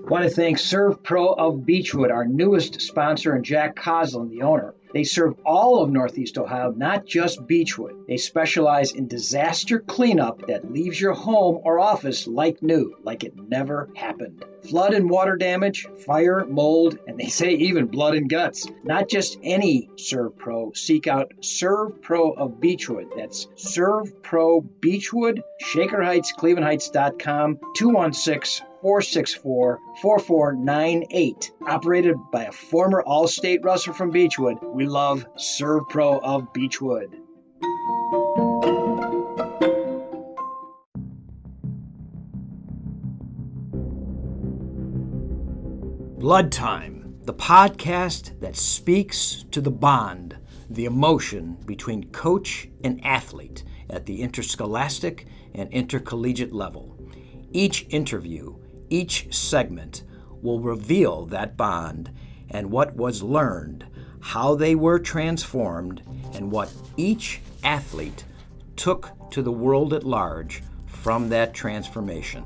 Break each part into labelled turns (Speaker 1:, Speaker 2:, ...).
Speaker 1: Want to thank Serve Pro of Beechwood, our newest sponsor, and Jack Coslin, the owner. They serve all of Northeast Ohio, not just Beechwood. They specialize in disaster cleanup that leaves your home or office like new, like it never happened. Flood and water damage, fire, mold, and they say even blood and guts. Not just any Serve Pro. Seek out Serve Pro of Beechwood. That's Serve Pro Beechwood, Shaker Heights, ClevelandHeights.com, 216-464-4498. Operated by a former All-State wrestler from Beechwood, we love Serve Pro of Beechwood. Blood Time, the podcast that speaks to the bond, the emotion between coach and athlete at the interscholastic and intercollegiate level. Each interview, each segment will reveal that bond and what was learned, how they were transformed, and what each athlete took to the world at large from that transformation.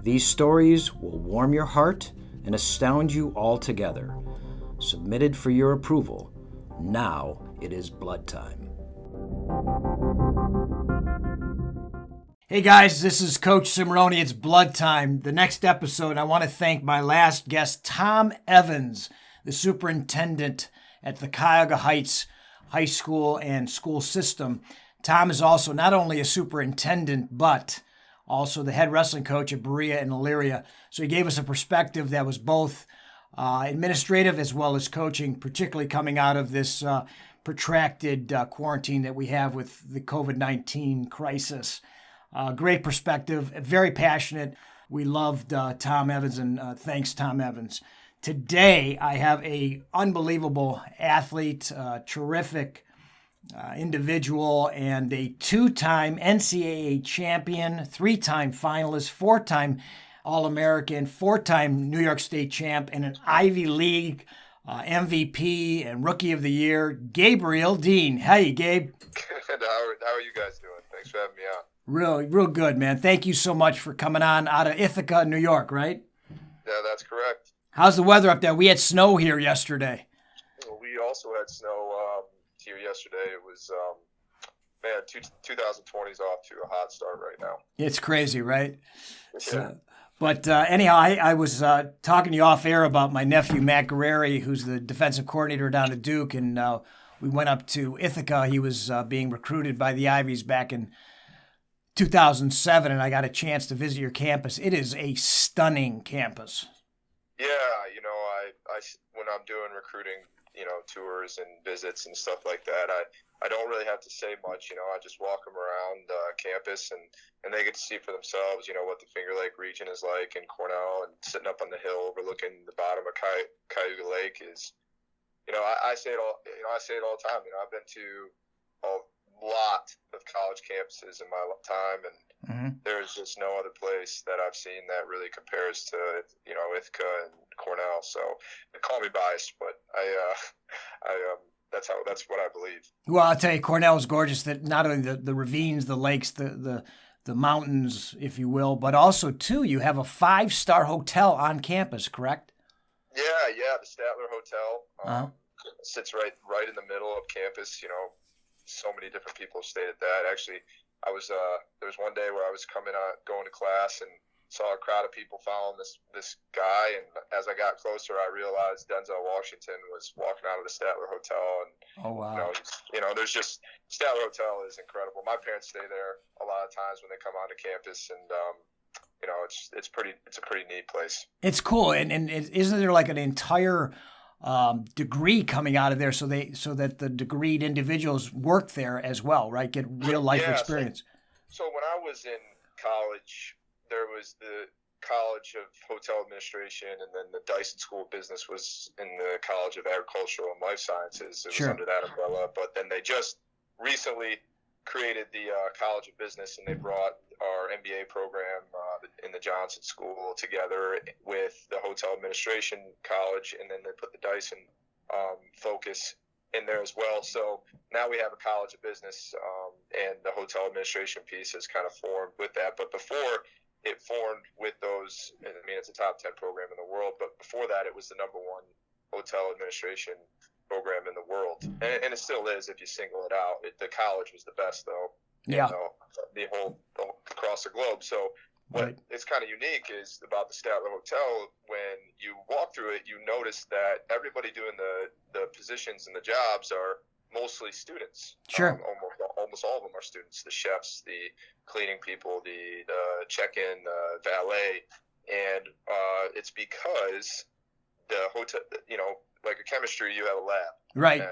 Speaker 1: These stories will warm your heart and astound you altogether. Submitted for your approval. Now it is Blood Time. Hey guys, this is Coach Cimarroni. It's Blood Time. The next episode, I want to thank my last guest, Tom Evans, the superintendent at the Cuyahoga Heights High School and school system. Tom is also not only a superintendent, but also the head wrestling coach at Berea and Elyria. So he gave us a perspective that was both administrative as well as coaching, particularly coming out of this protracted quarantine that we have with the COVID-19 crisis. Great perspective, very passionate. We loved Tom Evans, and thanks, Tom Evans. Today, I have a unbelievable athlete, terrific individual, and a two-time NCAA champion, three-time finalist, four-time All-American, four-time New York State champ, and an Ivy League MVP and Rookie of the Year, Gabriel Dean. Hey, Gabe.
Speaker 2: Good. How are you guys doing? Thanks for having me on.
Speaker 1: Real good, man. Thank you so much for coming on out of Ithaca, New York, right?
Speaker 2: Yeah, that's correct.
Speaker 1: How's the weather up there? We had snow here yesterday.
Speaker 2: We also had snow here yesterday. It was, 2020 is off to a hot start right now.
Speaker 1: It's crazy, right?
Speaker 2: Yeah.
Speaker 1: So, but anyhow, I was talking to you off air about my nephew, Matt Guerreri, who's the defensive coordinator down at Duke, and we went up to Ithaca. He was being recruited by the Ivies back in 2007, and I got a chance to visit your campus. It is a stunning campus.
Speaker 2: Yeah, I when I'm doing recruiting, tours and visits and stuff like that, I don't really have to say much. I just walk them around campus, and they get to see for themselves, what the Finger Lake region is like in Cornell, and sitting up on the hill overlooking the bottom of Cuyahoga Lake is, I say it all. I say it all the time. I've been to a lot of college campuses in my time, and there's just no other place that I've seen that really compares to, Ithaca and Cornell. So call me biased, but that's what I believe.
Speaker 1: Well, I'll tell you, Cornell is gorgeous. That not only the ravines, the lakes, the mountains, if you will, but also too, you have a 5-star hotel on campus, correct?
Speaker 2: Yeah, the Statler Hotel sits right in the middle of campus. So many different people stayed at that. Actually, I was there was one day where I was going to class and saw a crowd of people following this guy, and as I got closer, I realized Denzel Washington was walking out of the Statler Hotel. And
Speaker 1: oh wow,
Speaker 2: there's just Statler Hotel is incredible. My parents stay there a lot of times when they come onto campus, and it's a pretty neat place.
Speaker 1: It's cool, and isn't there like an entire degree coming out of there, so that the degreed individuals work there as well, right? Get real life experience.
Speaker 2: So when I was in college, there was the College of Hotel Administration, and then the Dyson School of Business was in the College of Agricultural and Life Sciences. It was under that umbrella, but then they just recently created the College of Business, and they brought our MBA program in the Johnson School together with the Hotel Administration College, and then they put the Dyson focus in there as well. So now we have a College of Business, and the Hotel Administration piece has kind of formed with that. But before, it formed with those. I mean, it's a top 10 program in the world, but before that, it was the number one hotel administration program in the world, and it still is if you single it out. The college was the best, though.
Speaker 1: Yeah.
Speaker 2: The whole across the globe. So what is kind of unique is about the Statler Hotel. When you walk through it, you notice that everybody doing the positions and the jobs are mostly students.
Speaker 1: Sure.
Speaker 2: Almost all of them are students. The chefs, the cleaning people, the check-in, valet, and it's because the hotel, like a chemistry, you have a lab,
Speaker 1: right?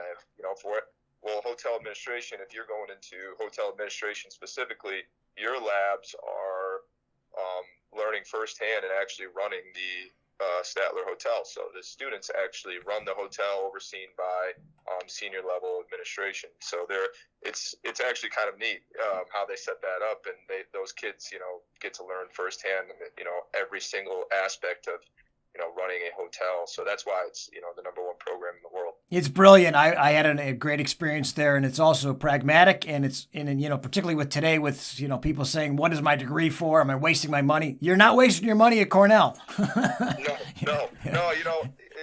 Speaker 2: For it. Well, hotel administration, if you're going into hotel administration specifically, your labs are learning firsthand and actually running the Statler Hotel. So the students actually run the hotel, overseen by senior level administration. So it's actually kind of neat how they set that up, and those kids get to learn firsthand every single aspect of running a hotel. So that's why it's the number one program in the world.
Speaker 1: It's brilliant. I had a great experience there, and it's also pragmatic, and it's particularly with today, with people saying, "What is my degree for? Am I wasting my money?" You're not wasting your money at Cornell.
Speaker 2: No.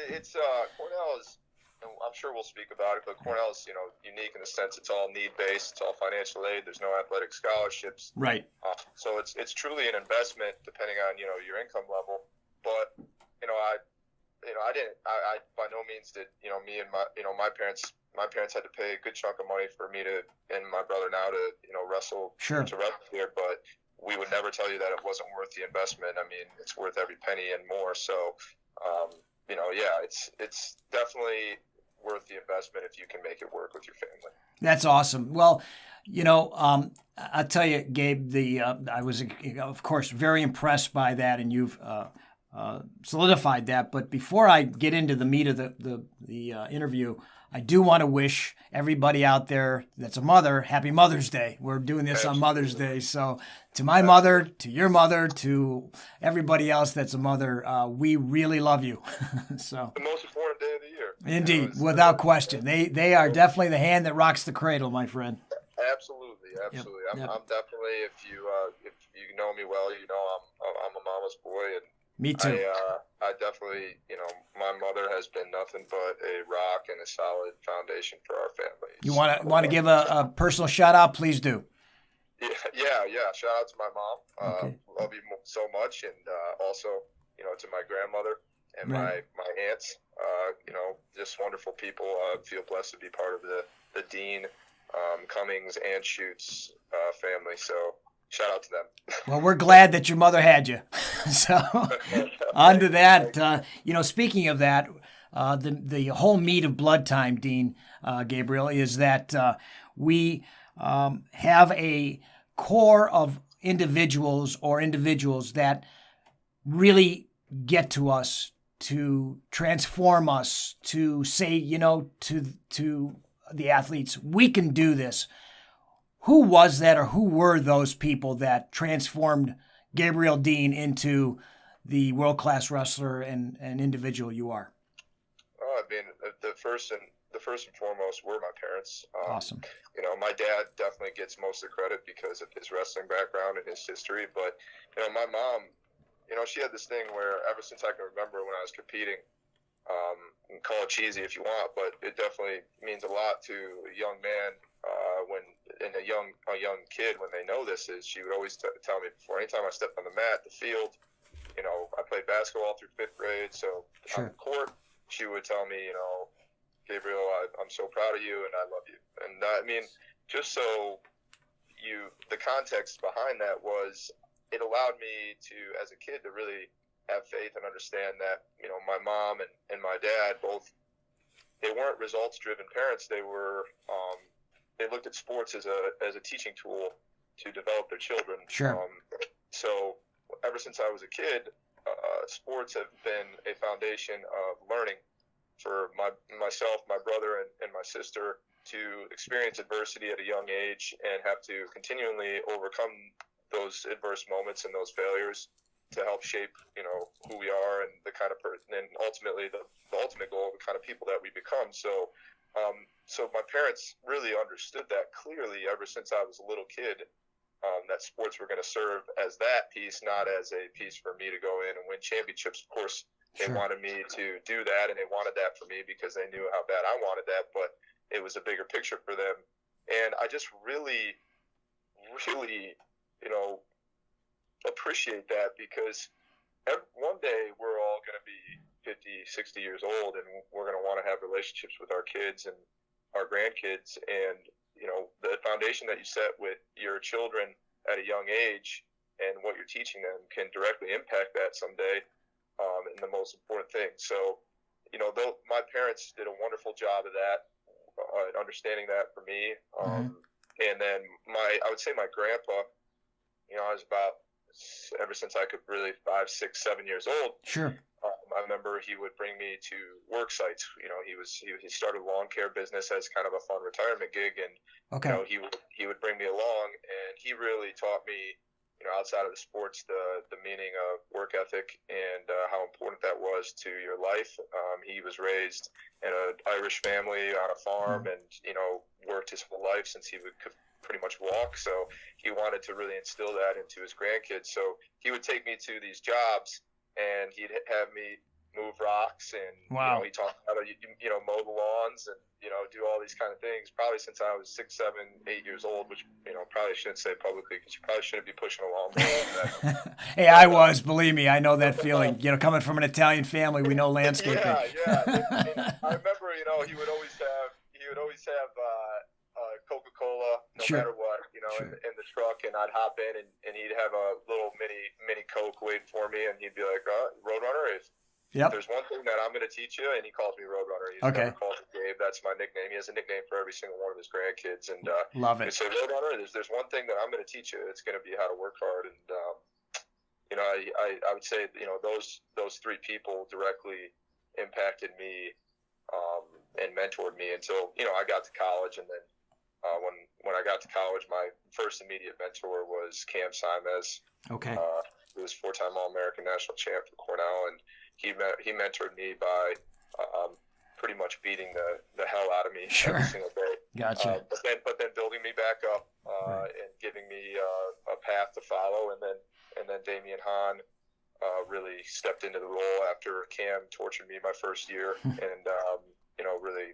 Speaker 2: It's Cornell is. I'm sure we'll speak about it, but Cornell is unique in the sense it's all need based. It's all financial aid. There's no athletic scholarships.
Speaker 1: Right.
Speaker 2: So it's truly an investment depending on your income level. But I by no means did me and my parents had to pay a good chunk of money for me to and my brother now to wrestle
Speaker 1: sure.
Speaker 2: to wrestle here, but we would never tell you that it wasn't worth the investment. I mean, it's worth every penny and more. So it's definitely worth the investment if you can make it work with your family.
Speaker 1: That's awesome. Well, I'll tell you, Gabe, I was, of course, very impressed by that, and you've solidified that. But before I get into the meat of the interview, I do want to wish everybody out there that's a mother, happy Mother's Day. We're doing this on Mother's Day. So to my mother, to your mother, to everybody else that's a mother, we really love you. So
Speaker 2: the most important day of the year.
Speaker 1: Indeed, without question. They are definitely the hand that rocks the cradle, my friend.
Speaker 2: Absolutely. Yep. I'm definitely, if you know me well, I'm a mama's boy, and
Speaker 1: me too.
Speaker 2: I definitely, my mother has been nothing but a rock and a solid foundation for our family.
Speaker 1: You want to give a personal shout out? Please do.
Speaker 2: Yeah. Shout out to my mom.
Speaker 1: Okay.
Speaker 2: Love you so much, and also, to my grandmother and my aunts. Just wonderful people. Feel blessed to be part of the Dean, Cummings, and Schutz family. So. Shout out to them.
Speaker 1: Well, we're glad that your mother had you. So, on to that. Speaking of that, the whole meat of Blood Time, Dean, Gabriel, is that we have a core of individuals that really get to us, to transform us, to say, to the athletes, we can do this. Who was that, or who were those people that transformed Gabriel Dean into the world-class wrestler and individual you are?
Speaker 2: I mean, the first and foremost were my parents.
Speaker 1: Awesome.
Speaker 2: My dad definitely gets most of the credit because of his wrestling background and his history. But my mom, she had this thing where ever since I can remember when I was competing, and call it cheesy if you want, but it definitely means a lot to a young man a young kid when they know this. Is she would always tell me before anytime I stepped on the mat, the field. I played basketball through 5th grade, so
Speaker 1: sure.
Speaker 2: On the court, she would tell me, Gabriel, I'm so proud of you and I love you. And I mean, just so the context behind that was, it allowed me to, as a kid, to really have faith and understand that, my mom and my dad both, they weren't results-driven parents. They were, they looked at sports as a teaching tool to develop their children.
Speaker 1: Sure.
Speaker 2: So ever since I was a kid, sports have been a foundation of learning for myself, my brother, and my sister to experience adversity at a young age and have to continually overcome those adverse moments and those failures to help shape, who we are and the kind of person, and ultimately the ultimate goal, the kind of people that we become. So, so my parents really understood that clearly ever since I was a little kid, that sports were going to serve as that piece, not as a piece for me to go in and win championships. Of course, they wanted me to do that, and they wanted that for me because they knew how bad I wanted that, but it was a bigger picture for them. And I just really, really, appreciate that, because one day we're all going to be 50, 60 years old, and we're going to want to have relationships with our kids and our grandkids. And, the foundation that you set with your children at a young age and what you're teaching them can directly impact that someday, and the most important thing. So, though my parents did a wonderful job of that, understanding that for me. And then I would say my grandpa, I was about, ever since I could really 5, 6, 7 years old.
Speaker 1: Sure.
Speaker 2: I remember he would bring me to work sites. He started a lawn care business as kind of a fun retirement gig, and he would bring me along, and he really taught me, outside of the sports, the meaning of work ethic and how important that was to your life. He was raised in an Irish family on a farm, and worked his whole life since he could pretty much walk. So he wanted to really instill that into his grandkids. So he would take me to these jobs, and he'd have me move rocks, and he taught me how to mow the lawns and do all these kind of things, probably since I was 6, 7, 8 years old, which probably shouldn't say publicly, because you probably shouldn't be pushing a lawnmower.
Speaker 1: Hey, I was, believe me, I know that feeling. Coming from an Italian family, we know landscaping.
Speaker 2: Yeah. And I remember, he would always have Coca-Cola, no matter what, in the truck, and I'd hop in, and he'd have a little mini Coke waiting for me, and he'd be like, Roadrunner, if there's one thing that I'm going to teach you, and he calls me Roadrunner. He's never called me Gabe. That's my nickname. He has a nickname for every single one of his grandkids, and
Speaker 1: love it.
Speaker 2: He said, Roadrunner, there's one thing that I'm going to teach you. It's going to be how to work hard, and I would say those three people directly impacted me and mentored me until I got to college. And then when I got to college, my first immediate mentor was Cam Simez. He was 4-time All-American national champ for Cornell, and he mentored me by pretty much beating the hell out of me every single day.
Speaker 1: Gotcha.
Speaker 2: But then building me back up and giving me a path to follow, and then Damian Hahn really stepped into the role after Cam tortured me my first year, and really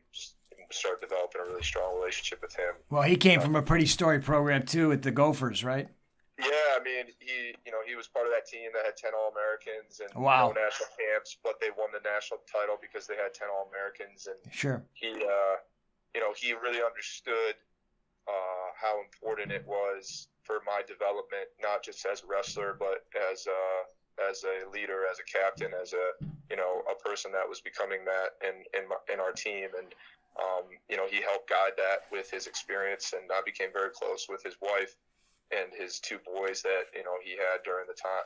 Speaker 2: started developing a really strong relationship with him.
Speaker 1: Well, he came from a pretty storied program too at the Gophers, right?
Speaker 2: Yeah, I mean, he was part of that team that had 10 All-Americans and
Speaker 1: no
Speaker 2: national champs, but they won the national title because they had 10 All-Americans. And he really understood how important it was for my development, not just as a wrestler, but as a leader, as a captain, as a person that was becoming that in our team. And he helped guide that with his experience, and I became very close with his wife and his 2 boys that he had during the time,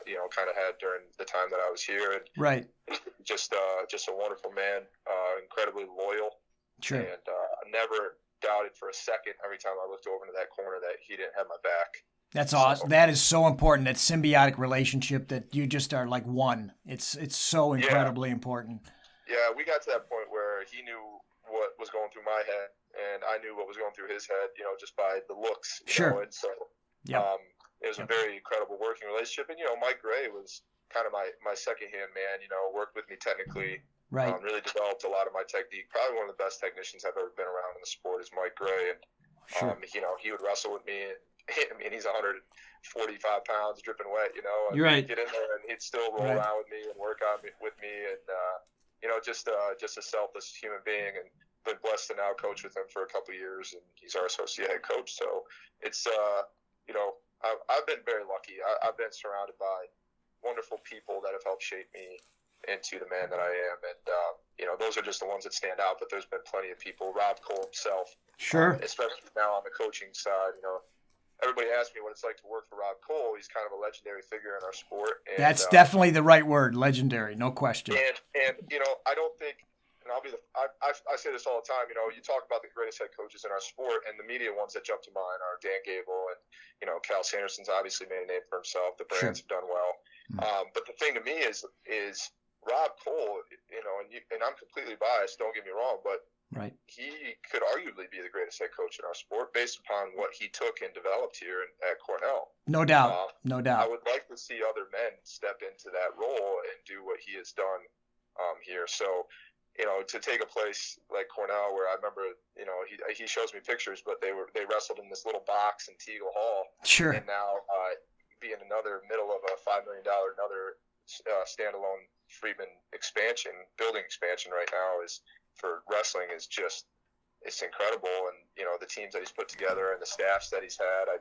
Speaker 2: had during the time that I was here. And
Speaker 1: right.
Speaker 2: Just a wonderful man, incredibly loyal.
Speaker 1: Sure.
Speaker 2: And never doubted for a second every time I looked over into that corner that he didn't have my back.
Speaker 1: That's awesome. That is so important. That symbiotic relationship that you just are like one. It's so incredibly important.
Speaker 2: Yeah, we got to that point where he knew what was going through my head, and I knew what was going through his head. Just by the looks. And so. It was a very incredible working relationship. And, Mike Gray was kind of my second-hand man, worked with me technically, really developed a lot of my technique. Probably one of the best technicians I've ever been around in the sport is Mike Gray. And, he would wrestle with me. And, he's 145 pounds, dripping wet, and
Speaker 1: You're right.
Speaker 2: He'd get in there and he'd still roll around with me and work with me. And, just a selfless human being. And been blessed to now coach with him for a couple of years. And he's our associate head coach. So it's, I've been very lucky. I've been surrounded by wonderful people that have helped shape me into the man that I am. And, those are just the ones that stand out, but there's been plenty of people. Rob Cole himself, especially now on the coaching side, everybody asks me what it's like to work for Rob Cole. He's kind of a legendary figure in our sport. And,
Speaker 1: that's definitely the right word, legendary, no question.
Speaker 2: And I don't think, and I say this all the time, you talk about the greatest head coaches in our sport, and the media ones that jump to mind are Dan Gable and, Cal Sanderson's obviously made a name for himself. The Brands have done well. But the thing to me is Rob Cole, and I'm completely biased, don't get me wrong, but
Speaker 1: Right.
Speaker 2: he could arguably be the greatest head coach in our sport based upon what he took and developed here at Cornell.
Speaker 1: No doubt. No
Speaker 2: I
Speaker 1: doubt.
Speaker 2: would like to see other men step into that role and do what he has done here. So, to take a place like Cornell, where I remember, he shows me pictures, but they wrestled in this little box in Teagle Hall.
Speaker 1: Sure.
Speaker 2: And now being another middle of a $5 million, another standalone Friedman building expansion right now is for wrestling is just, it's incredible. And, the teams that he's put together and the staffs that he's had,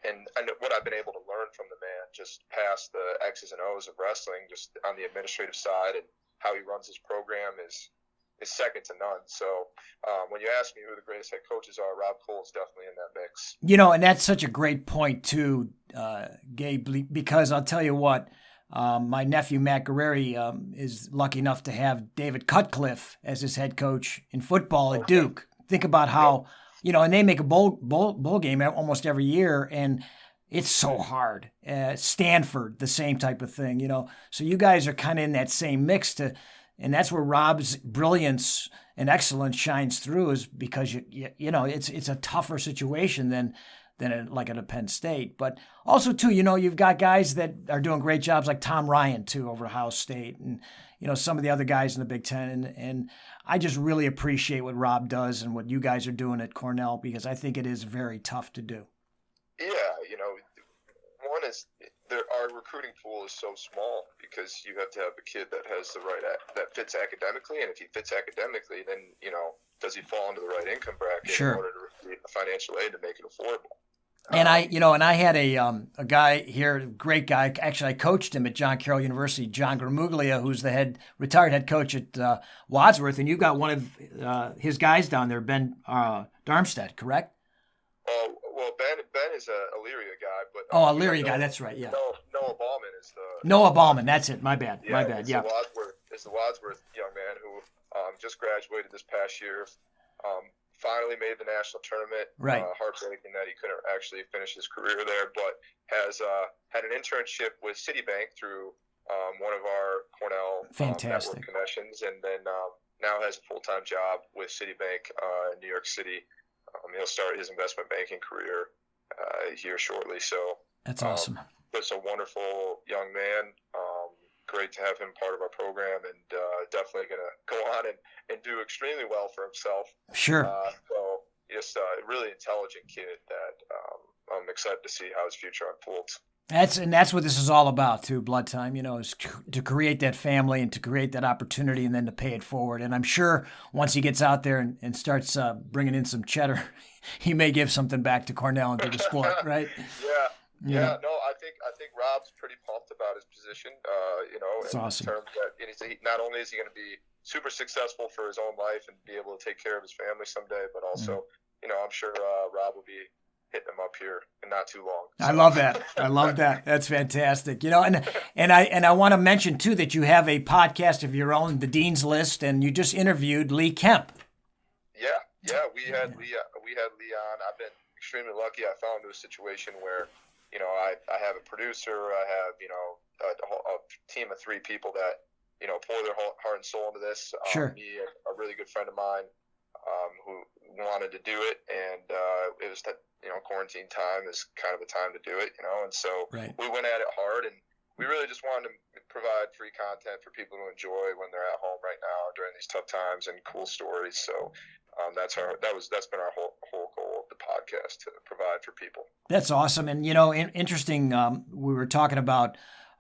Speaker 2: and what I've been able to learn from the man just past the X's and O's of wrestling, just on the administrative side and how he runs his program is second to none. So when you ask me who the greatest head coaches are, Rob Cole is definitely in that mix.
Speaker 1: And that's such a great point too, Gabe, because I'll tell you what, my nephew, Matt Guerreri, is lucky enough to have David Cutcliffe as his head coach in football at Duke. Think about how, and they make a bowl game almost every year, and it's so hard. Stanford, the same type of thing, So you guys are kind of in that same mix and that's where Rob's brilliance and excellence shines through, is because it's a tougher situation than like at a Penn State. But also too, you've got guys that are doing great jobs like Tom Ryan too over Ohio State, and some of the other guys in the Big Ten. And I just really appreciate what Rob does and what you guys are doing at Cornell, because I think it is very tough to do.
Speaker 2: Yeah, one is our recruiting pool is so small because you have to have a kid that has that fits academically, and if he fits academically, then does he fall into the right income bracket
Speaker 1: Sure.
Speaker 2: in order to receive financial aid to make it affordable?
Speaker 1: And I had a guy here, a great guy. Actually, I coached him at John Carroll University, John Gramuglia, who's the retired head coach at Wadsworth, and you got one of his guys down there, Ben Darmstadt, correct?
Speaker 2: Well, Ben is a Elyria guy, but
Speaker 1: Elyria guy, that's right, yeah.
Speaker 2: Noah Ballman is the
Speaker 1: Noah Ballman, that's it. My bad. Yeah.
Speaker 2: The Wadsworth young man who just graduated this past year. Finally made the national tournament.
Speaker 1: Right.
Speaker 2: Heartbreaking that he couldn't actually finish his career there, but has had an internship with Citibank through one of our Cornell network connections, and then now has a full-time job with Citibank in New York City. He'll start his investment banking career here shortly. So
Speaker 1: that's awesome.
Speaker 2: Just a wonderful young man. Great to have him part of our program, and definitely going to go on and do extremely well for himself.
Speaker 1: Sure.
Speaker 2: So just a really intelligent kid that I'm excited to see how his future unfolds.
Speaker 1: That's what this is all about too, Blood Time, is to create that family and to create that opportunity and then to pay it forward. And I'm sure once he gets out there and starts bringing in some cheddar, he may give something back to Cornell and to the sport, right?
Speaker 2: Yeah. No, I think Rob's pretty pumped about his position.
Speaker 1: It's
Speaker 2: in
Speaker 1: awesome.
Speaker 2: terms that not only is he going to be super successful for his own life and be able to take care of his family someday, but also, I'm sure Rob will be hitting him up here in not too long. So.
Speaker 1: I love that. That's fantastic. And I want to mention too that you have a podcast of your own, The Dean's List, and you just interviewed Lee Kemp.
Speaker 2: Yeah, we had Lee on. I've been extremely lucky. I fell into a situation where, I have a producer, I have, a team of 3 people that, pour their heart and soul into this.
Speaker 1: Sure.
Speaker 2: Me, a really good friend of mine, who wanted to do it, and it was that, quarantine time is kind of the time to do it, and so we went at it hard, and we really just wanted to provide free content for people to enjoy when they're at home right now during these tough times, and cool stories. So that's been our whole goal of the podcast, to provide for people. That's
Speaker 1: awesome. And interesting, we were talking about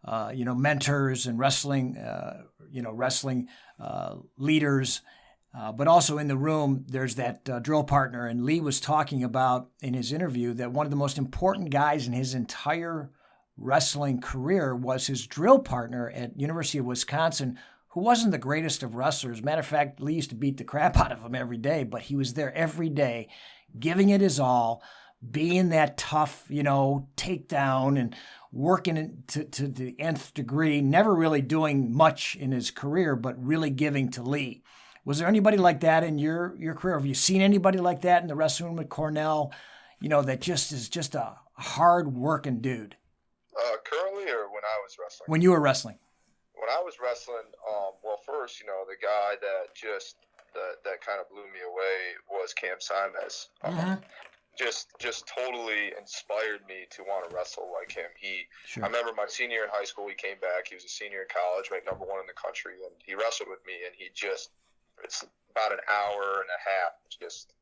Speaker 1: mentors and wrestling leaders. But also in the room, there's that drill partner. And Lee was talking about in his interview that one of the most important guys in his entire wrestling career was his drill partner at University of Wisconsin, who wasn't the greatest of wrestlers. Matter of fact, Lee used to beat the crap out of him every day, but he was there every day, giving it his all, being that tough, takedown and working it to the nth degree, never really doing much in his career, but really giving to Lee. Was there anybody like that in your career? Have you seen anybody like that in the wrestling room at Cornell, that just is just a hard-working dude?
Speaker 2: Currently, or when I was wrestling?
Speaker 1: When you were wrestling.
Speaker 2: When I was wrestling, well, first, the guy that just that kind of blew me away was Cam Simes. Just totally inspired me to want to wrestle like him.
Speaker 1: Sure.
Speaker 2: I remember my senior year in high school, he came back. He was a senior in college, ranked #1 in the country, and he wrestled with me. And it's about an hour and a half, just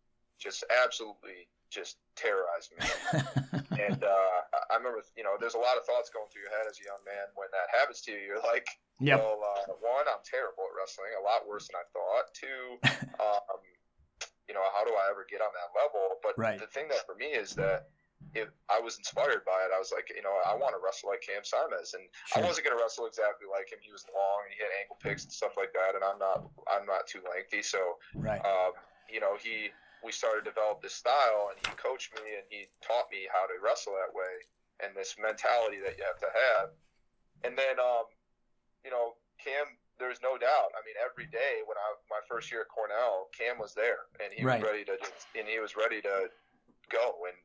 Speaker 2: absolutely just terrorized me. And I remember, there's a lot of thoughts going through your head as a young man when that happens to you. You're like, well, one, I'm terrible at wrestling, a lot worse than I thought. Two, how do I ever get on that level? But the thing that for me is that if I was inspired by it, I was like, I want to wrestle like Cam Simes, and I wasn't going to wrestle exactly like him. He was long and he had ankle picks and stuff like that, and I'm not too lengthy, so we started to develop this style, and he coached me and he taught me how to wrestle that way and this mentality that you have to have. And then Cam, there's no doubt. I mean, every day when my first year at Cornell, Cam was there, and he was ready to go. And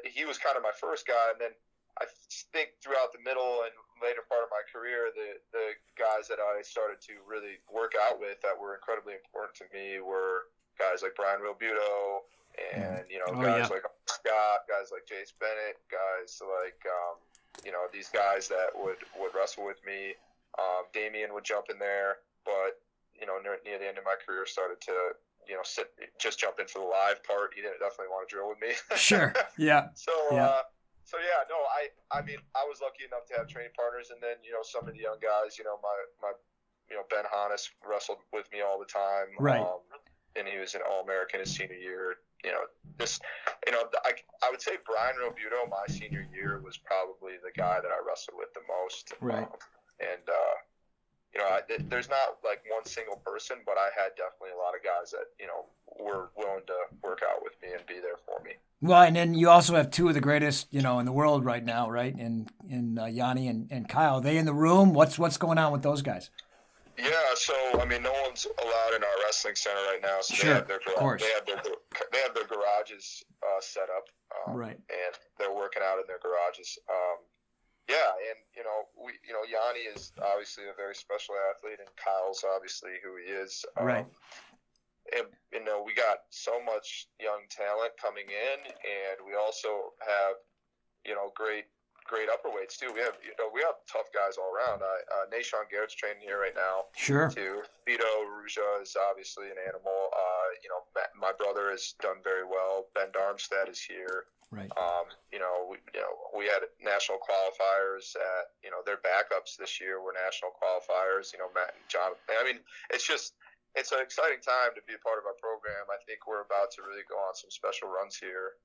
Speaker 2: he was kind of my first guy. And then I think throughout the middle and later part of my career, the guys that I started to really work out with that were incredibly important to me were guys like Brian Realbuto, and guys like Scott, guys like Jace Bennett, guys like these guys that would wrestle with me. Damian would jump in there, but near the end of my career started to jump in for the live part. He didn't definitely want to drill with me.
Speaker 1: Sure. Yeah.
Speaker 2: I mean, I was lucky enough to have training partners, and then some of the young guys, my Ben Hannes wrestled with me all the time.
Speaker 1: Right.
Speaker 2: And he was an All-American his senior year. I would say Brian Realbuto my senior year was probably the guy that I wrestled with the most.
Speaker 1: Right.
Speaker 2: There's not like one single person, but I had definitely a lot of guys that, were willing to work out with me and be there for me.
Speaker 1: Well, and then you also have two of the greatest, in the world right now, right? In Yanni and Kyle. Are they in the room? What's going on with those guys?
Speaker 2: Yeah, so I mean, no one's allowed in our wrestling center right now. So
Speaker 1: sure,
Speaker 2: they have their
Speaker 1: of course.
Speaker 2: They have their garages set up,
Speaker 1: right?
Speaker 2: And they're working out in their garages. Yanni is obviously a very special athlete, and Kyle's obviously who he is.
Speaker 1: Right.
Speaker 2: And we got so much young talent coming in, and we also have great upperweights too. We have tough guys all around. Nashawn Garrett's training here right now.
Speaker 1: Sure.
Speaker 2: Too. Vito Ruja is obviously an animal. My brother has done very well. Ben Darmstadt is here.
Speaker 1: Right.
Speaker 2: We had national qualifiers at their backups this year were national qualifiers. Matt and John. I mean, it's an exciting time to be a part of our program. I think we're about to really go on some special runs here.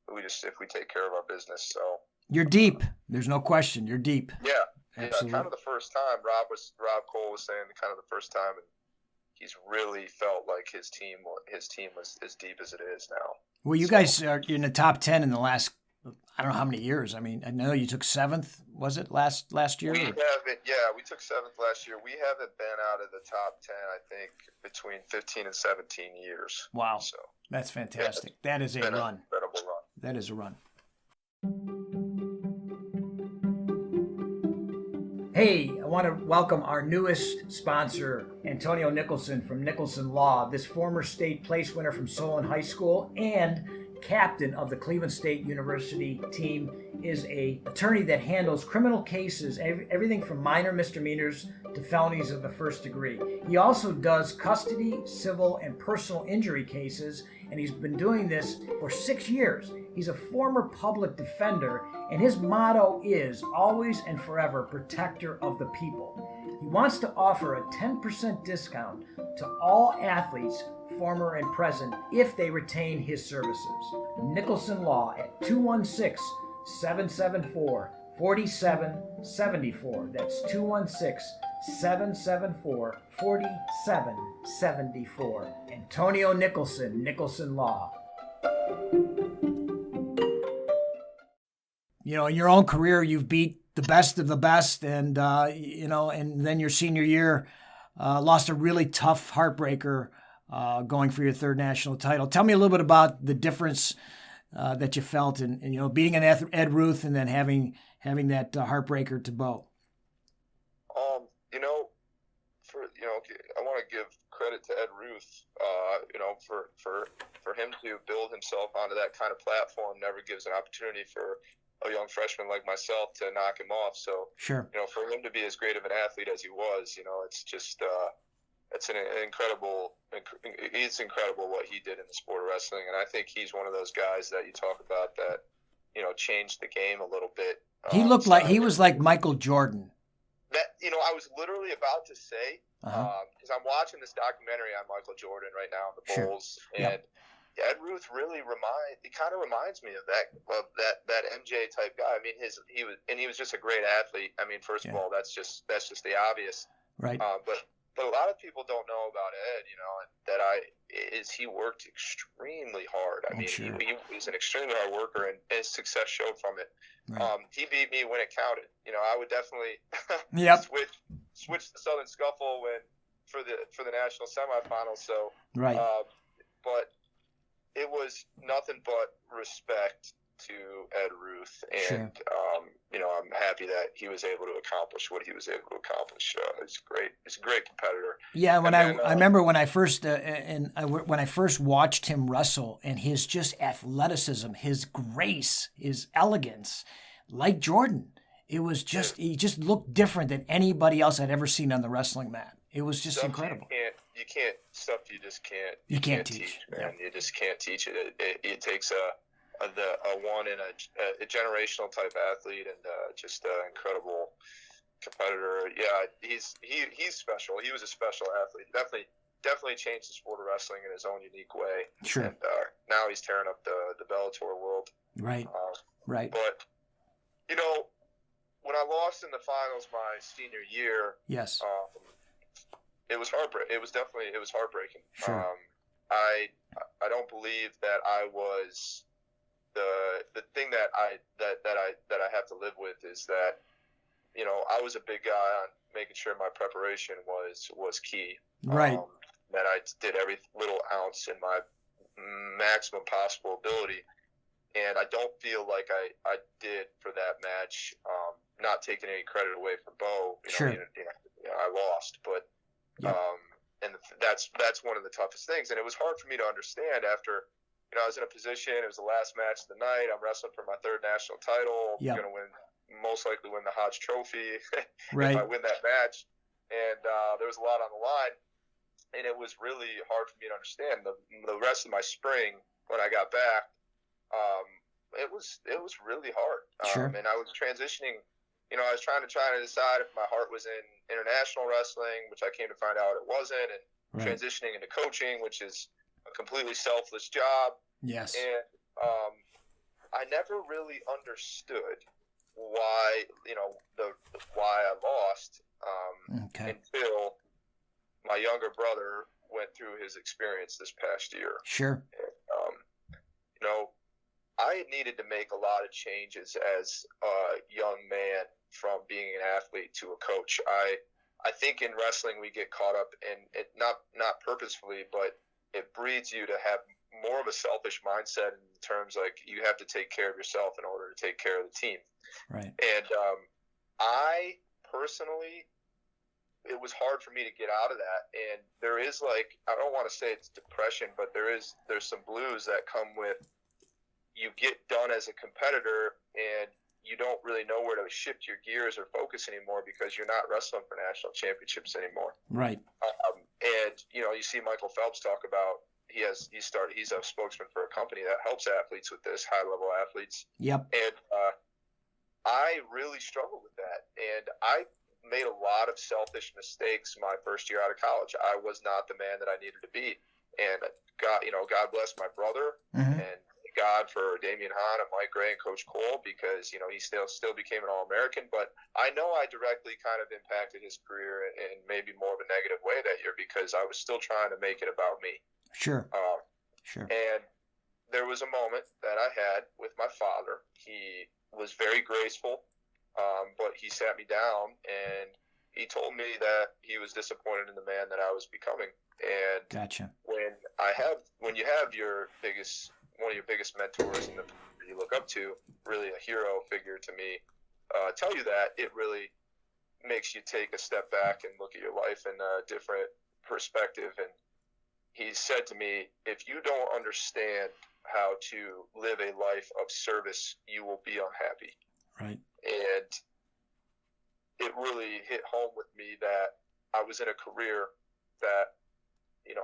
Speaker 2: If we take care of our business. So.
Speaker 1: You're deep. There's no question. You're deep.
Speaker 2: Yeah.
Speaker 1: Absolutely.
Speaker 2: Yeah, kind of the first time. Rob Cole was saying kind of the first time, and he's really felt like his team was as deep as it is now.
Speaker 1: Well, you guys are in the top 10 in the last, I don't know how many years. I mean, I know you took 7th. Was it last year?
Speaker 2: We haven't. Yeah, we took 7th last year. We haven't been out of the top 10, I think, between 15 and 17 years.
Speaker 1: Wow.
Speaker 2: So
Speaker 1: that's fantastic. Yeah, that is a run.
Speaker 2: Incredible run.
Speaker 1: That is a run. Hey, I want to welcome our newest sponsor, Antonio Nicholson from Nicholson Law. This former state place winner from Solon High School and captain of the Cleveland State University team is an attorney that handles criminal cases, everything from minor misdemeanors to felonies of the first degree. He also does custody, civil, and personal injury cases, and he's been doing this for 6 years. He's a former public defender, and his motto is always and forever protector of the people. He wants to offer a 10% discount to all athletes, former and present, if they retain his services. Nicholson Law at 216-774-4774. That's 216-774-4774. Antonio Nicholson, Nicholson Law. In your own career, you've beat the best of the best, and and then your senior year, lost a really tough heartbreaker, going for your 3rd national title. Tell me a little bit about the difference that you felt in beating an Ed Ruth and then having that heartbreaker to Bo.
Speaker 2: I want to give credit to Ed Ruth, for him to build himself onto that kind of platform never gives an opportunity for a young freshman like myself to knock him off. So,
Speaker 1: Sure.
Speaker 2: For him to be as great of an athlete as he was, it's just, it's it's incredible what he did in the sport of wrestling. And I think he's one of those guys that you talk about that, changed the game a little bit.
Speaker 1: He looked like, he was like Michael Jordan.
Speaker 2: That, I was literally about to say, because I'm watching this documentary on Michael Jordan right now, the Bulls, and Ed Ruth really reminds me of that MJ type guy. I mean, he was just a great athlete. I mean, first of all, that's just the obvious,
Speaker 1: right?
Speaker 2: But a lot of people don't know about Ed, he worked extremely hard. I mean,
Speaker 1: sure.
Speaker 2: he was an extremely hard worker, and his success showed from it. Right. He beat me when it counted. I would definitely switch the Southern Scuffle for the national semifinals. So,
Speaker 1: right.
Speaker 2: But it was nothing but respect to Ed Ruth, and
Speaker 1: sure.
Speaker 2: I'm happy that he was able to accomplish what he was able to accomplish. He's great. He's a great competitor.
Speaker 1: Yeah, I remember when I first when I first watched him wrestle, and his just athleticism, his grace, his elegance, like Jordan, it was just he just looked different than anybody else I'd ever seen on the wrestling mat. It was just incredible.
Speaker 2: You can't stuff you just can't.
Speaker 1: You can't teach,
Speaker 2: man. Yeah. You just can't teach it. It takes a one in a generational type athlete, and just an incredible competitor. Yeah, he's special. He was a special athlete. Definitely changed the sport of wrestling in his own unique way.
Speaker 1: Sure.
Speaker 2: And now he's tearing up the Bellator world.
Speaker 1: Right. Right.
Speaker 2: But when I lost in the finals my senior year,
Speaker 1: yes,
Speaker 2: it was heartbreaking. It was heartbreaking.
Speaker 1: Sure.
Speaker 2: I don't believe that I was. The thing that I have to live with is that, I was a big guy on making sure my preparation was key.
Speaker 1: Right.
Speaker 2: That I did every little ounce in my maximum possible ability. And I don't feel like I did for that match, not taking any credit away from Bo.
Speaker 1: Sure.
Speaker 2: I lost, but, and that's one of the toughest things. And it was hard for me to understand after, I was in a position, it was the last match of the night. I'm wrestling for my third national title. I'm going to most likely win the Hodge Trophy
Speaker 1: right.
Speaker 2: if I win that match. And there was a lot on the line. And it was really hard for me to understand. The rest of my spring, when I got back, it was really hard.
Speaker 1: Sure.
Speaker 2: And I was transitioning. I was trying to decide if my heart was in international wrestling, which I came to find out it wasn't, and transitioning into coaching, which is a completely selfless job.
Speaker 1: Yes.
Speaker 2: And I never really understood why, why I lost until my younger brother went through his experience this past year.
Speaker 1: Sure.
Speaker 2: And, I needed to make a lot of changes as a young man from being an athlete to a coach. I think in wrestling we get caught up in it, not purposefully, but it breeds you to have more of a selfish mindset in terms like you have to take care of yourself in order to take care of the team.
Speaker 1: Right.
Speaker 2: And I personally, it was hard for me to get out of that. And there is I don't want to say it's depression, but there's some blues that come with you get done as a competitor and you don't really know where to shift your gears or focus anymore because you're not wrestling for national championships anymore.
Speaker 1: Right.
Speaker 2: And you see Michael Phelps talk about he's a spokesman for a company that helps athletes with this, high level athletes.
Speaker 1: Yep.
Speaker 2: And I really struggled with that, and I made a lot of selfish mistakes my first year out of college. I was not the man that I needed to be, and God bless my brother and God for Damian Hahn and Mike Gray and Coach Cole, because he still became an All-American. But I know I directly kind of impacted his career in maybe more of a negative way that year because I was still trying to make it about me.
Speaker 1: Sure. Sure.
Speaker 2: And there was a moment that I had with my father. He was very graceful, but he sat me down and he told me that he was disappointed in the man that I was becoming. And
Speaker 1: gotcha.
Speaker 2: When you have one of your biggest mentors and the people you look up to, really a hero figure to me, tell you that, it really makes you take a step back and look at your life in a different perspective, and he said to me, if you don't understand how to live a life of service, you will be unhappy.
Speaker 1: Right.
Speaker 2: And it really hit home with me that I was in a career that,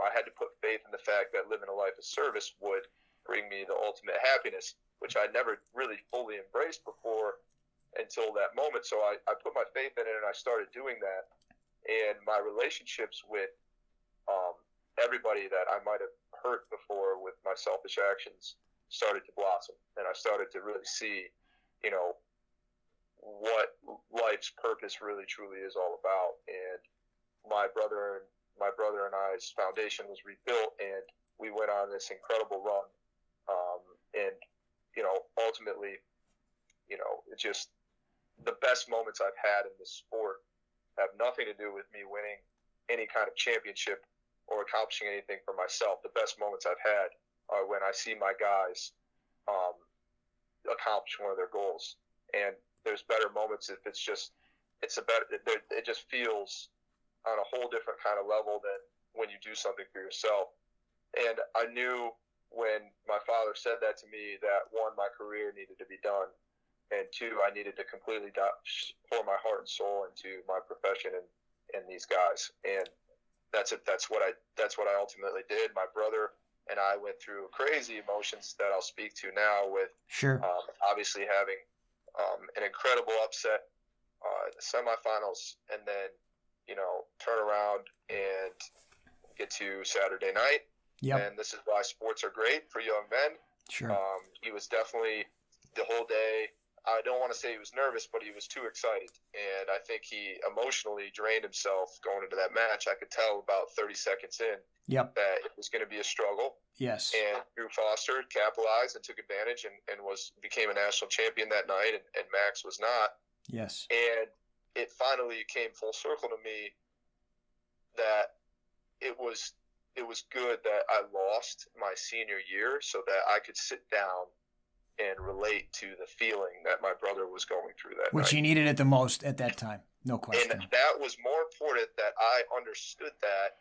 Speaker 2: I had to put faith in the fact that living a life of service would bring me the ultimate happiness, which I never really fully embraced before until that moment. So I put my faith in it, and I started doing that. And my relationships with everybody that I might have hurt before with my selfish actions started to blossom. And I started to really see, what life's purpose really truly is all about. And my brother and I's foundation was rebuilt, and we went on this incredible run. And ultimately, it just, the best moments I've had in this sport have nothing to do with me winning any kind of championship or accomplishing anything for myself. The best moments I've had are when I see my guys accomplish one of their goals. And there's better moments if it just feels on a whole different kind of level than when you do something for yourself. And I knew when my father said that to me that, one, my career needed to be done, and two, I needed to completely pour my heart and soul into my profession and these guys. And that's it. That's what I ultimately did. My brother and I went through crazy emotions that I'll speak to now, with obviously having an incredible upset in the semifinals, and then turn around and get to Saturday night.
Speaker 1: Yep.
Speaker 2: And this is why sports are great for young men.
Speaker 1: Sure.
Speaker 2: He was definitely, the whole day, I don't want to say he was nervous, but he was too excited. And I think he emotionally drained himself going into that match. I could tell about 30 seconds in that it was going to be a struggle.
Speaker 1: Yes.
Speaker 2: And Drew Foster capitalized and took advantage and became a national champion that night, and Max was not.
Speaker 1: Yes.
Speaker 2: And it finally came full circle to me that it was good that I lost my senior year so that I could sit down and relate to the feeling that my brother was going through that
Speaker 1: Which
Speaker 2: night.
Speaker 1: he needed it the most at that time, no question.
Speaker 2: And that was more important, that I understood that,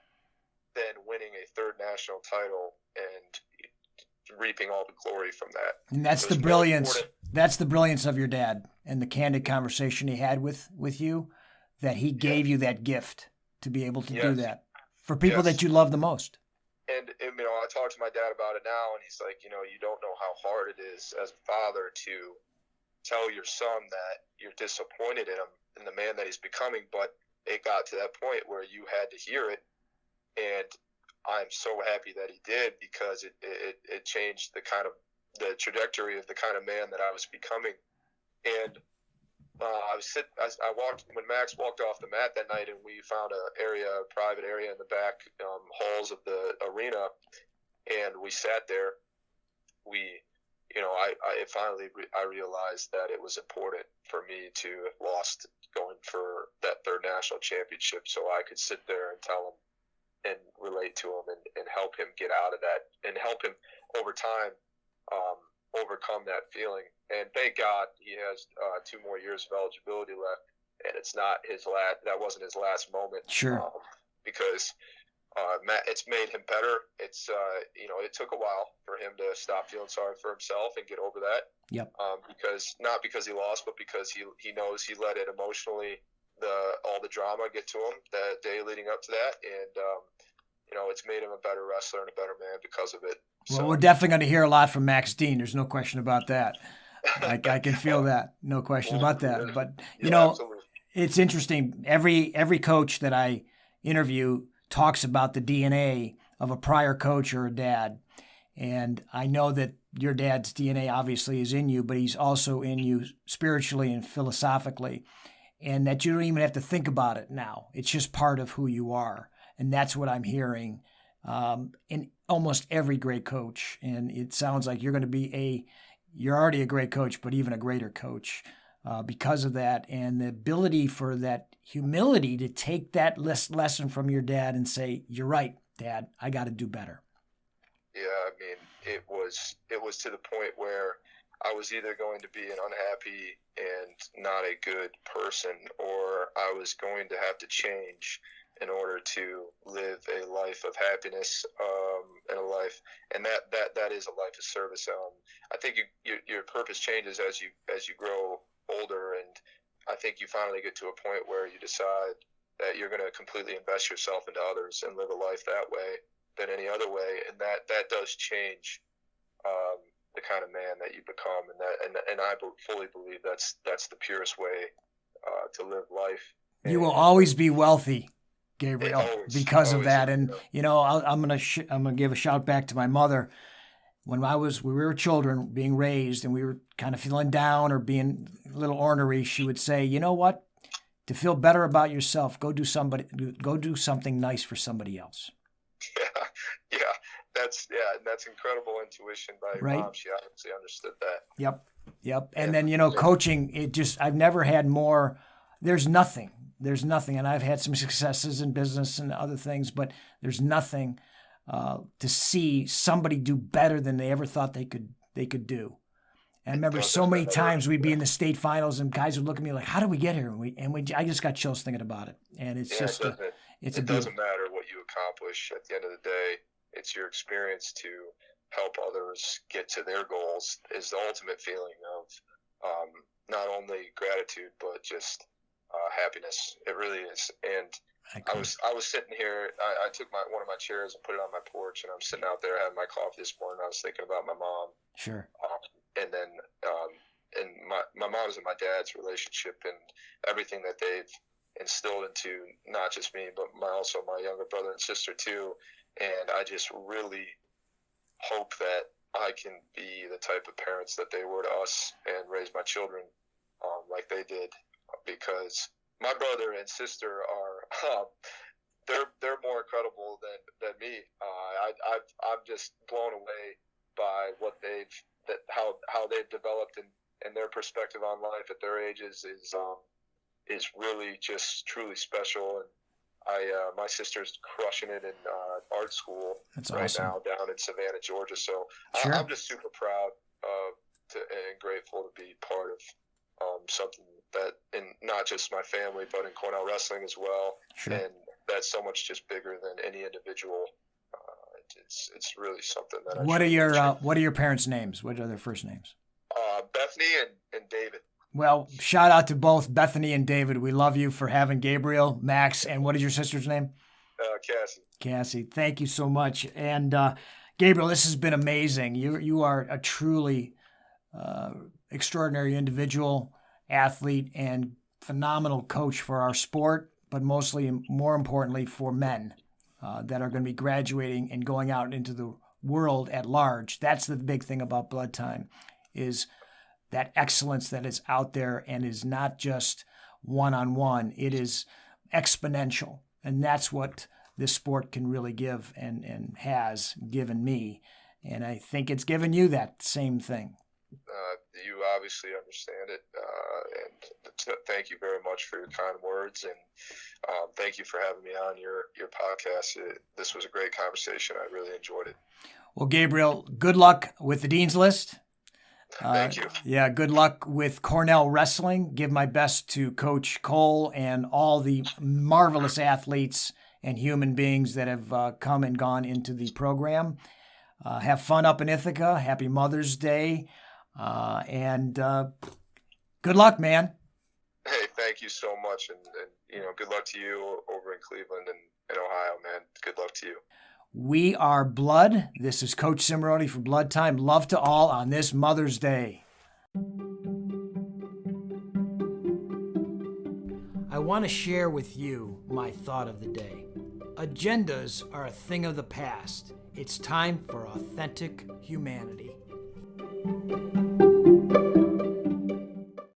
Speaker 2: than winning a third national title and reaping all the glory from that.
Speaker 1: And that's the brilliance. That's the brilliance of your dad, and the candid conversation he had with you, that he gave you that gift to be able to do that for people that you love the most.
Speaker 2: And I talked to my dad about it now, and he's like, you don't know how hard it is as a father to tell your son that you're disappointed in him and the man that he's becoming. But it got to that point where you had to hear it, and I'm so happy that he did, because it changed the trajectory of the kind of man that I was becoming. And I walked, when Max walked off the mat that night, and we found a private area in the back halls of the arena, and we sat there. I realized that it was important for me to have lost going for that third national championship, so I could sit there and tell him and relate to him and help him get out of that, and help him over time overcome that feeling. And thank God he has 2 more years of eligibility left, and it's not his last. That wasn't his last moment.
Speaker 1: Sure.
Speaker 2: Because it's made him better. It's it took a while for him to stop feeling sorry for himself and get over that.
Speaker 1: Yep.
Speaker 2: Because he lost, but because he knows he let it emotionally, all the drama get to him the day leading up to that, and it's made him a better wrestler and a better man because of it.
Speaker 1: Well, we're definitely going to hear a lot from Max Dean. There's no question about that. I can feel that. No question about that. But,
Speaker 2: absolutely.
Speaker 1: It's interesting. Every coach that I interview talks about the DNA of a prior coach or a dad. And I know that your dad's DNA obviously is in you, but he's also in you spiritually and philosophically. And that you don't even have to think about it now. It's just part of who you are. And that's what I'm hearing in almost every great coach. And it sounds like you're going to be you're already a great coach, but even a greater coach because of that. And the ability for that humility to take that lesson from your dad and say, you're right, Dad, I got to do better.
Speaker 2: Yeah, I mean, it was to the point where I was either going to be an unhappy and not a good person, or I was going to have to change in order to live a life of happiness, and a life, and that is a life of service. I think your purpose changes as you grow older, and I think you finally get to a point where you decide that you're going to completely invest yourself into others and live a life that way than any other way, and that does change the kind of man that you become, and I fully believe that's the purest way to live life.
Speaker 1: You will always be wealthy, Gabriel, because of
Speaker 2: always,
Speaker 1: that. And I'm gonna give a shout back to my mother. When we were children being raised, and we were kind of feeling down or being a little ornery, she would say, "You know what? To feel better about yourself, go do something nice for somebody else."
Speaker 2: That's incredible intuition by your mom. She obviously understood that.
Speaker 1: Yep. And then coaching. I've never had more. There's nothing, and I've had some successes in business and other things, but there's nothing to see somebody do better than they ever thought they could do. And I remember so many times we'd be in the state finals, and guys would look at me like, "How did we get here?" I just got chills thinking about it. And it doesn't
Speaker 2: matter what you accomplish. At the end of the day, it's your experience to help others get to their goals is the ultimate feeling of not only gratitude but just happiness. It really is. And I was sitting here. I took one of my chairs and put it on my porch, and I'm sitting out there having my coffee this morning. I was thinking about my mom.
Speaker 1: Sure.
Speaker 2: And then and my mom's and my dad's relationship and everything that they've instilled into not just me but also my younger brother and sister too. And I just really hope that I can be the type of parents that they were to us and raise my children like they did, because my brother and sister are they're more incredible than me. I'm just blown away by how they've developed and their perspective on life at their ages is really just truly special. And my sister's crushing it in art school now down in Savannah, Georgia. So
Speaker 1: sure.
Speaker 2: I'm just super proud and grateful to be part of something that, in not just my family, but in Cornell wrestling as well.
Speaker 1: Sure.
Speaker 2: And that's so much just bigger than any individual. It's really something that.
Speaker 1: What are your parents' names? What are their first names?
Speaker 2: Bethany and David.
Speaker 1: Well, shout out to both Bethany and David. We love you for having Gabriel, Max, and what is your sister's name?
Speaker 2: Cassie.
Speaker 1: Cassie, thank you so much. And Gabriel, this has been amazing. You are a truly extraordinary individual, athlete, and phenomenal coach for our sport, but more importantly, for men that are going to be graduating and going out into the world at large. That's the big thing about Blood Time, is that excellence that is out there and is not just one-on-one. It is exponential. And that's what this sport can really give and has given me. And I think it's given you that same thing.
Speaker 2: You obviously understand it. And thank you very much for your kind words. And thank you for having me on your podcast. This was a great conversation. I really enjoyed it.
Speaker 1: Well, Gabriel, good luck with the Dean's List.
Speaker 2: Thank you.
Speaker 1: Yeah, good luck with Cornell Wrestling. Give my best to Coach Cole and all the marvelous athletes and human beings that have come and gone into the program. Have fun up in Ithaca. Happy Mother's Day. And good luck, man.
Speaker 2: Hey, thank you so much. And good luck to you over in Cleveland and Ohio, man. Good luck to you.
Speaker 1: We are Blood. This is Coach Cimarroni for Blood Time. Love to all on this Mother's Day. I want to share with you my thought of the day. Agendas are a thing of the past. It's time for authentic humanity.